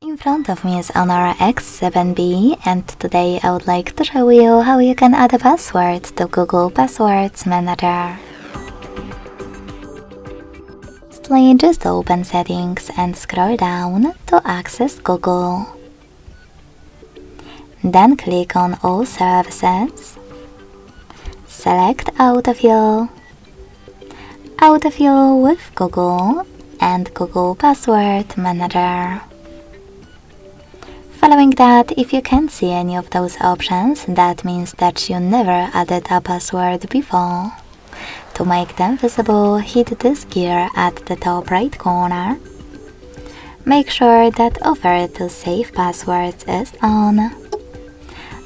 In front of me is HONOR X7b, and today I would like to show you how you can add a password to Google Passwords Manager. Firstly, just open Settings and scroll down to access Google. Then click on All Services. Select Autofill, Autofill with Google, and Google Password Manager. Following that, if you can't see any of those options, that means that you never added a password before. To make them visible, hit this gear at the top right corner. Make sure that Offer to Save Passwords is on.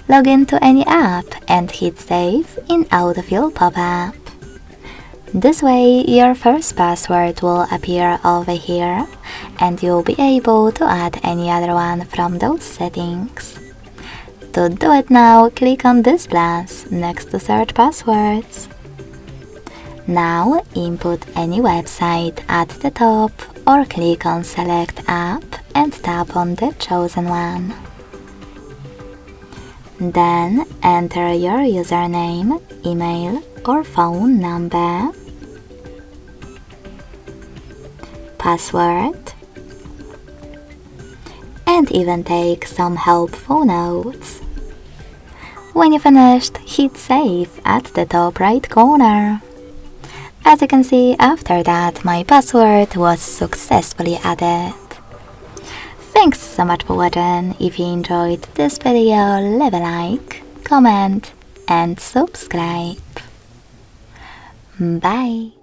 Log into any app and hit Save in Autofill pop-up. This way, your first password will appear over here, and you'll be able to add any other one from those settings. To do it now, click on this plus next to Search Passwords. Now, input any website at the top or click on Select App and tap on the chosen one. Then, enter your username, email or phone number, password, and even take some helpful notes. When you finished, hit Save at the top right corner. As you can see, after that, my password was successfully added. Thanks so much for watching. If you enjoyed this video, leave a like, comment, and subscribe. Bye!